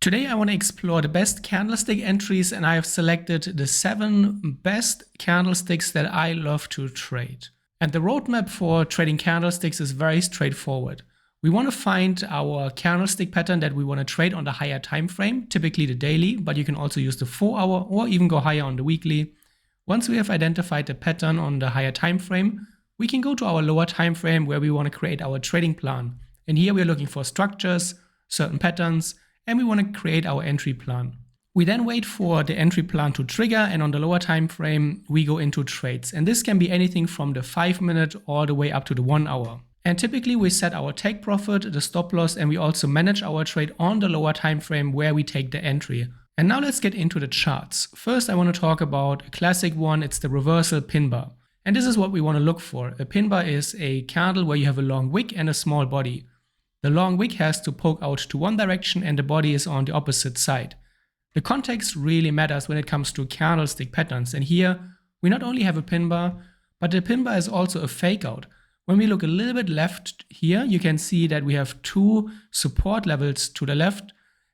Today I want to explore the best candlestick entries, and I have selected the 7 best candlesticks that I love to trade. And the roadmap for trading candlesticks is very straightforward. We want to find our candlestick pattern that we want to trade on the higher time frame, typically the daily, but you can also use the 4-hour or even go higher on the weekly. Once we have identified the pattern on the higher time frame, we can go to our lower time frame where we want to create our trading plan. And here we are looking for structures, certain patterns, and we want to create our entry plan. We then wait for the entry plan to trigger, and on the lower time frame we go into trades. And this can be anything from the 5-minute all the way up to the 1 hour. And typically we set our take profit, the stop loss, and we also manage our trade on the lower time frame where we take the entry. And now let's get into the charts. First I want to talk about a classic one. It's the reversal pin bar. And this is what we want to look for. A pin bar is a candle where you have a long wick and a small body. The long wick has to poke out to one direction and the body is on the opposite side. The context really matters when it comes to candlestick patterns, and here we not only have a pin bar, but the pin bar is also a fake out. When we look a little bit left here, you can see that we have 2 support levels to the left,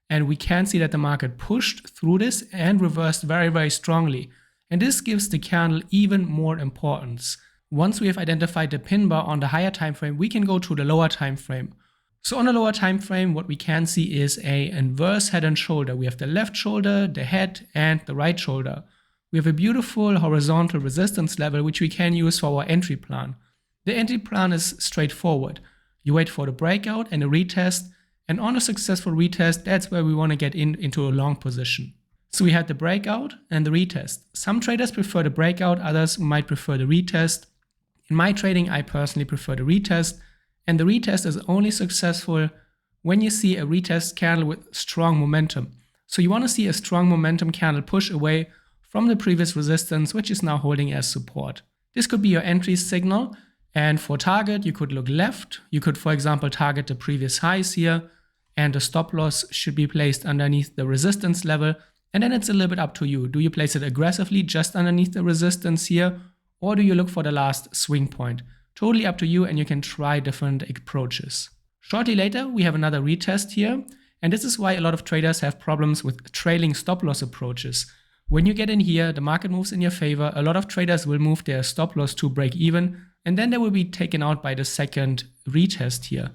and we can see that the market pushed through this and reversed very, very strongly. And this gives the candle even more importance. Once we have identified the pin bar on the higher time frame, we can go to the lower time frame. So on the lower time frame, what we can see is an inverse head and shoulder. We have the left shoulder, the head, and the right shoulder. We have a beautiful horizontal resistance level which we can use for our entry plan. The entry plan is straightforward. You wait for the breakout and a retest, and on a successful retest, that's where we want to get into a long position. So we had the breakout and the retest. Some traders prefer the breakout, others might prefer the retest. In my trading, I personally prefer the retest. And the retest is only successful when you see a retest candle with strong momentum. So you want to see a strong momentum candle push away from the previous resistance, which is now holding as support. This could be your entry signal. And for target, you could look left. You could, for example, target the previous highs here. And the stop loss should be placed underneath the resistance level. And then it's a little bit up to you. Do you place it aggressively just underneath the resistance here? Or do you look for the last swing point? Totally up to you, and you can try different approaches. Shortly later, we have another retest here, and this is why a lot of traders have problems with trailing stop loss approaches. When you get in here, the market moves in your favor. A lot of traders will move their stop loss to break even, and then they will be taken out by the second retest here.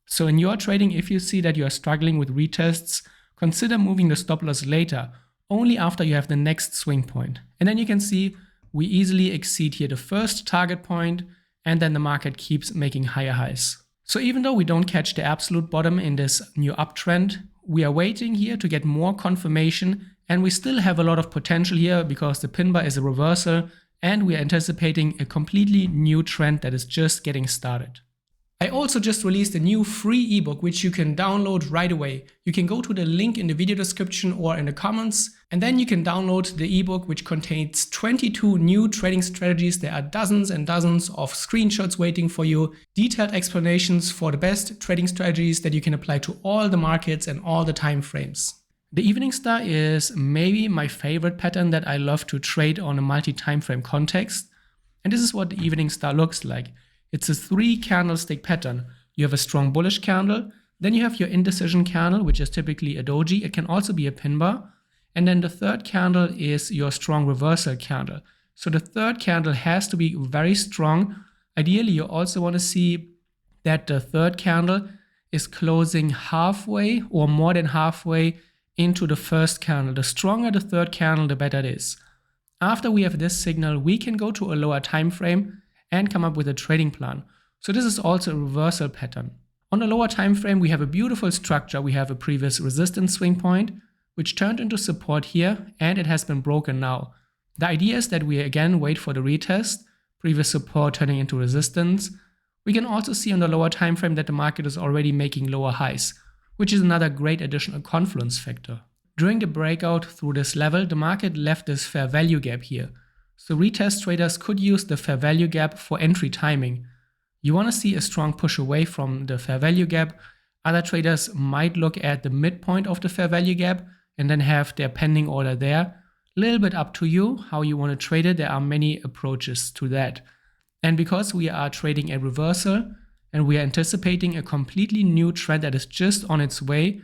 So in your trading, if you see that you are struggling with retests, consider moving the stop loss later, only after you have the next swing point. And then you can see we easily exceed here the first target point, and then the market keeps making higher highs. So even though we don't catch the absolute bottom in this new uptrend, we are waiting here to get more confirmation, and we still have a lot of potential here because the pin bar is a reversal and we are anticipating a completely new trend that is just getting started. I also just released a new free ebook which you can download right away. You can go to the link in the video description or in the comments, and then you can download the ebook which contains 22 new trading strategies. There are dozens and dozens of screenshots waiting for you, detailed explanations for the best trading strategies that you can apply to all the markets and all the time frames. The evening star is maybe my favorite pattern that I love to trade on a multi-time frame context. And this is what the evening star looks like. It's a 3 candlestick pattern. You have a strong bullish candle, then you have your indecision candle, which is typically a doji. It can also be a pin bar. And then the third candle is your strong reversal candle. So the third candle has to be very strong. Ideally, you also want to see that the third candle is closing halfway or more than halfway into the first candle. The stronger the third candle, the better it is. After we have this signal, we can go to a lower time frame and come up with a trading plan. So this is also a reversal pattern. On the lower time frame, we have a beautiful structure. We have a previous resistance swing point, which turned into support here, and it has been broken now. The idea is that we again wait for the retest, previous support turning into resistance. We can also see on the lower time frame that the market is already making lower highs, which is another great additional confluence factor. During the breakout through this level, the market left this fair value gap here. So retest traders could use the fair value gap for entry timing. You want to see a strong push away from the fair value gap. Other traders might look at the midpoint of the fair value gap and then have their pending order there. A little bit up to you how you want to trade it. There are many approaches to that. And because we are trading a reversal and we are anticipating a completely new trend that is just on its way,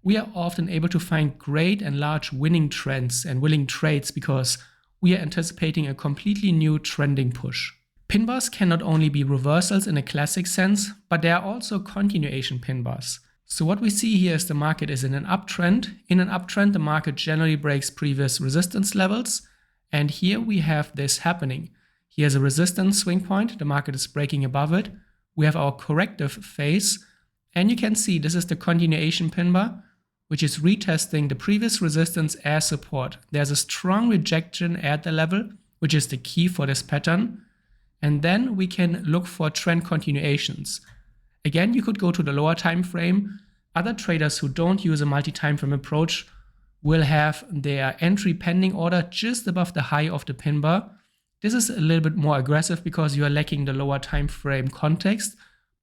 we are often able to find great and large winning trends and winning trades because we are anticipating a completely new trending push. Pin bars can not only be reversals in a classic sense, but they are also continuation pin bars. So what we see here is the market is in an uptrend. In an uptrend, the market generally breaks previous resistance levels. And here we have this happening. Here's a resistance swing point. The market is breaking above it. We have our corrective phase. And you can see this is the continuation pin bar, which is retesting the previous resistance as support. There's a strong rejection at the level, which is the key for this pattern. And then we can look for trend continuations. Again, you could go to the lower time frame. Other traders who don't use a multi-time frame approach will have their entry pending order just above the high of the pin bar. This is a little bit more aggressive because you are lacking the lower time frame context,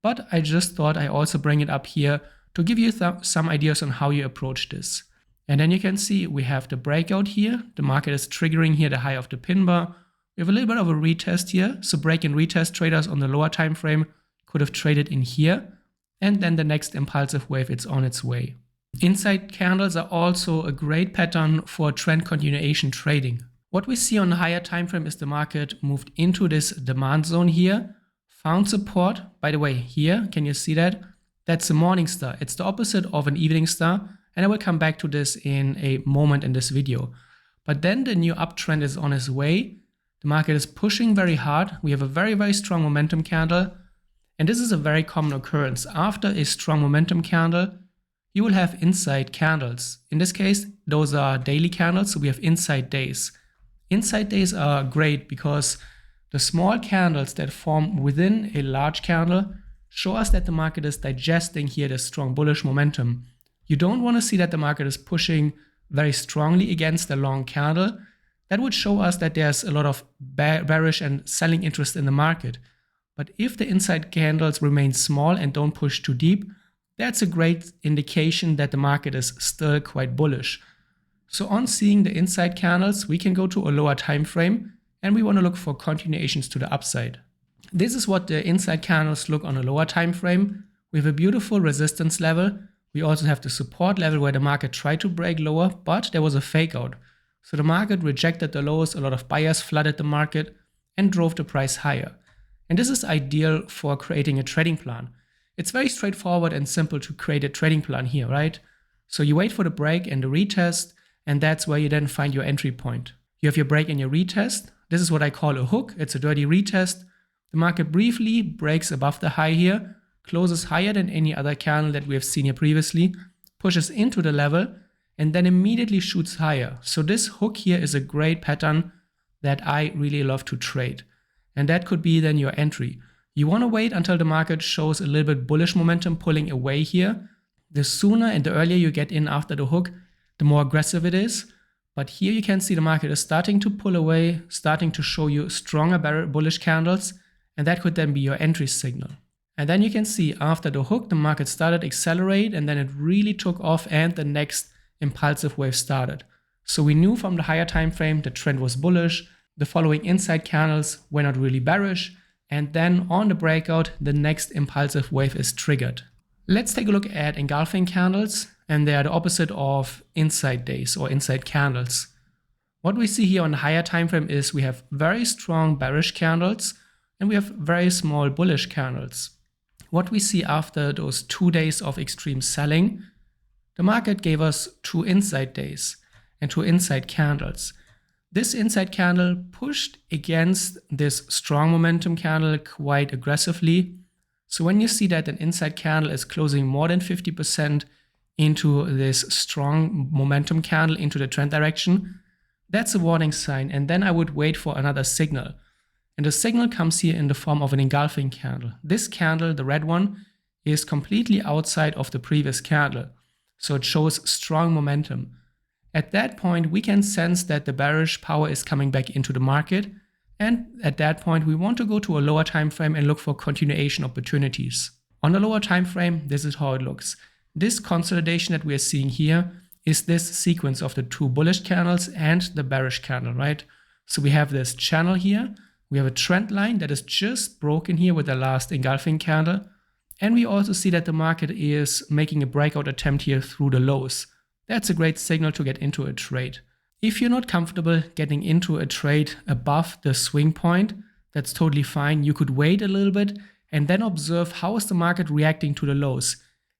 but I just thought I also bring it up here to give you some ideas on how you approach this. And then you can see we have the breakout here. The market is triggering here the high of the pin bar. We have a little bit of a retest here. So break and retest traders on the lower time frame could have traded in here. And then the next impulsive wave, it's on its way. Inside candles are also a great pattern for trend continuation trading. What we see on the higher time frame is the market moved into this demand zone here, found support. By the way, here, can you see that? That's a morning star. It's the opposite of an evening star. And I will come back to this in a moment in this video. But then the new uptrend is on its way. The market is pushing very hard. We have a very, very strong momentum candle. And this is a very common occurrence. After a strong momentum candle, you will have inside candles. In this case, those are daily candles, so we have inside days. Inside days are great because the small candles that form within a large candle show us that the market is digesting here the strong bullish momentum. You don't want to see that the market is pushing very strongly against a long candle. That would show us that there's a lot of bearish and selling interest in the market. But if the inside candles remain small and don't push too deep, that's a great indication that the market is still quite bullish. So on seeing the inside candles, we can go to a lower time frame and we want to look for continuations to the upside. This is what the inside candles look on a lower time frame. We have a beautiful resistance level. We also have the support level where the market tried to break lower, but there was a fake out. So the market rejected the lows, a lot of buyers flooded the market and drove the price higher. And this is ideal for creating a trading plan. It's very straightforward and simple to create a trading plan here, right? So you wait for the break and the retest, and that's where you then find your entry point. You have your break and your retest. This is what I call a hook. It's a dirty retest. The market briefly breaks above the high here, closes higher than any other candle that we have seen here previously, pushes into the level, and then immediately shoots higher. So this hook here is a great pattern that I really love to trade. And that could be then your entry. You want to wait until the market shows a little bit bullish momentum pulling away here. The sooner and the earlier you get in after the hook, the more aggressive it is. But here you can see the market is starting to pull away, starting to show you stronger bullish candles, and that could then be your entry signal. And then you can see after the hook, the market started to accelerate and then it really took off and the next impulsive wave started. So we knew from the higher time frame the trend was bullish, the following inside candles were not really bearish, and then on the breakout, the next impulsive wave is triggered. Let's take a look at engulfing candles, and they are the opposite of inside days or inside candles. What we see here on the higher time frame is we have very strong bearish candles and we have very small bullish candles. What we see after those 2 days of extreme selling, the market gave us 2 inside days and 2 inside candles. This inside candle pushed against this strong momentum candle quite aggressively. So when you see that an inside candle is closing more than 50% into this strong momentum candle into the trend direction, that's a warning sign. And then I would wait for another signal. And the signal comes here in the form of an engulfing candle. This candle, the red one, is completely outside of the previous candle. So it shows strong momentum. At that point, we can sense that the bearish power is coming back into the market. And at that point, we want to go to a lower time frame and look for continuation opportunities. On the lower time frame, this is how it looks. This consolidation that we are seeing here is this sequence of the 2 bullish candles and the bearish candle, right? So we have this channel here. We have a trend line that is just broken here with the last engulfing candle. And we also see that the market is making a breakout attempt here through the lows. That's a great signal to get into a trade. If you're not comfortable getting into a trade above the swing point, that's totally fine. You could wait a little bit and then observe how is the market reacting to the lows.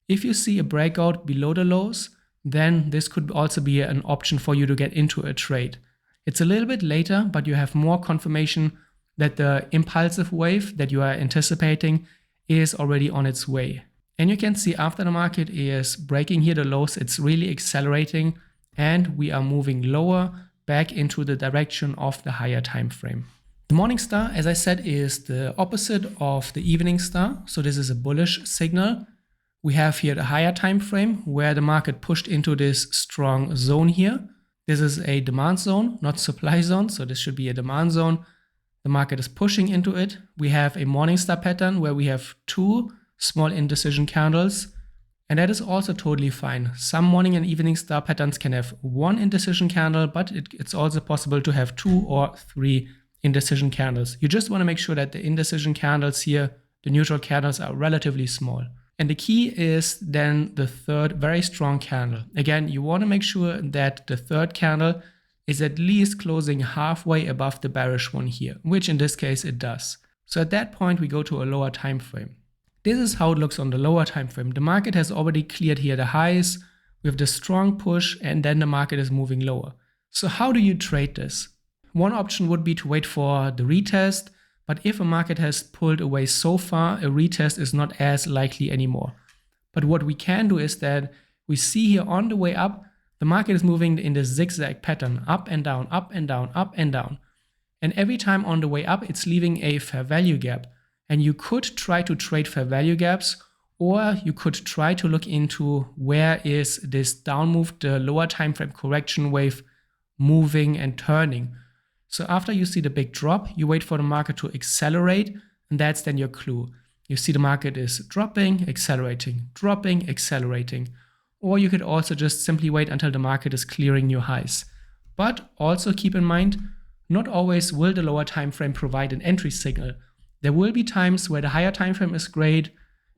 If you see a breakout below the lows, then this could also be an option for you to get into a trade. It's a little bit later, but you have more confirmation that the impulsive wave that you are anticipating is already on its way. And you can see after the market is breaking here the lows, it's really accelerating and we are moving lower back into the direction of the higher time frame. The morning star, as I said, is the opposite of the evening star. So this is a bullish signal. We have here the higher time frame where the market pushed into this strong zone here. This is a demand zone, not supply zone. So this should be a demand zone. The market is pushing into it. We have a morning star pattern where we have two small indecision candles. And that is also totally fine. Some morning and evening star patterns can have one indecision candle, but it's also possible to have 2 or 3 indecision candles. You just want to make sure that the indecision candles here, the neutral candles, are relatively small. And the key is then the third very strong candle. Again, you want to make sure that the third candle is at least closing halfway above the bearish one here, which in this case it does. So at that point we go to a lower time frame. This is how it looks on the lower time frame. The market has already cleared here the highs. We have the strong push and then the market is moving lower. So how do you trade this? One option would be to wait for the retest, but if a market has pulled away so far, a retest is not as likely anymore. But what we can do is that we see here on the way up, the market is moving in this zigzag pattern, up and down, up and down, up and down. And every time on the way up, it's leaving a fair value gap. And you could try to trade fair value gaps, or you could try to look into where is this down move, the lower time frame correction wave, moving and turning. So after you see the big drop, you wait for the market to accelerate, and that's then your clue. You see the market is dropping, accelerating, dropping, accelerating. Or you could also just simply wait until the market is clearing new highs. But also keep in mind, not always will the lower time frame provide an entry signal. There will be times where the higher time frame is great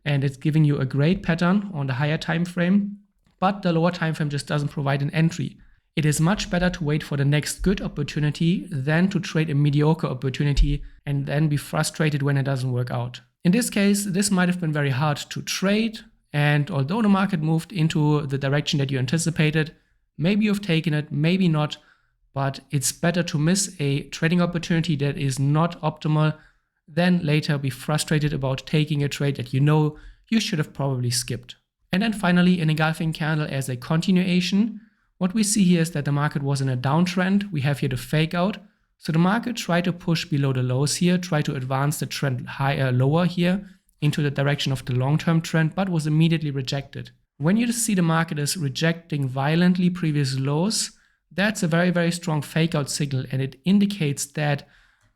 and it's giving you a great pattern on the higher time frame, but the lower time frame just doesn't provide an entry. It is much better to wait for the next good opportunity than to trade a mediocre opportunity and then be frustrated when it doesn't work out. In this case, this might have been very hard to trade, and although the market moved into the direction that you anticipated, maybe you've taken it, maybe not, but it's better to miss a trading opportunity that is not optimal than later be frustrated about taking a trade that you know you should have probably skipped. And then finally, an engulfing candle as a continuation. What we see here is that the market was in a downtrend. We have here the fake out. So the market tried to push below the lows here, try to advance the trend higher, lower here into the direction of the long-term trend, but was immediately rejected. When you see the market is rejecting violently previous lows, that's a very, very strong fake out signal, and it indicates that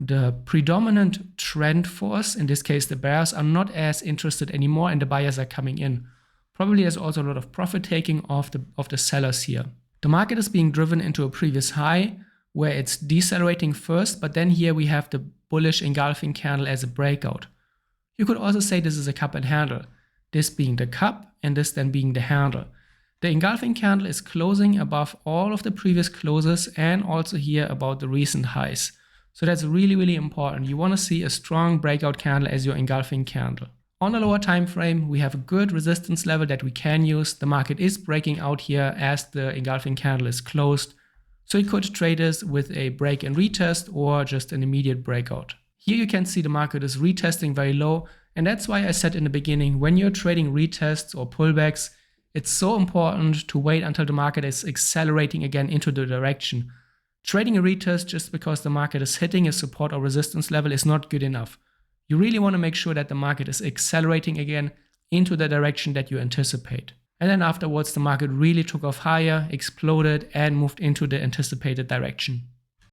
the predominant trend force, in this case the bears, are not as interested anymore and the buyers are coming in. Probably there's also a lot of profit taking of the sellers here. The market is being driven into a previous high where it's decelerating first, but then here we have the bullish engulfing candle as a breakout. You could also say this is a cup and handle, this being the cup and this then being the handle. The engulfing candle is closing above all of the previous closes and also here about the recent highs. So that's really, really important. You want to see a strong breakout candle as your engulfing candle. On the lower time frame, we have a good resistance level that we can use. The market is breaking out here as the engulfing candle is closed. So you could trade this with a break and retest or just an immediate breakout. Here you can see the market is retesting very low. And that's why I said in the beginning, when you're trading retests or pullbacks, it's so important to wait until the market is accelerating again into the direction. Trading a retest just because the market is hitting a support or resistance level is not good enough. You really want to make sure that the market is accelerating again into the direction that you anticipate. And then afterwards, the market really took off higher, exploded, and moved into the anticipated direction.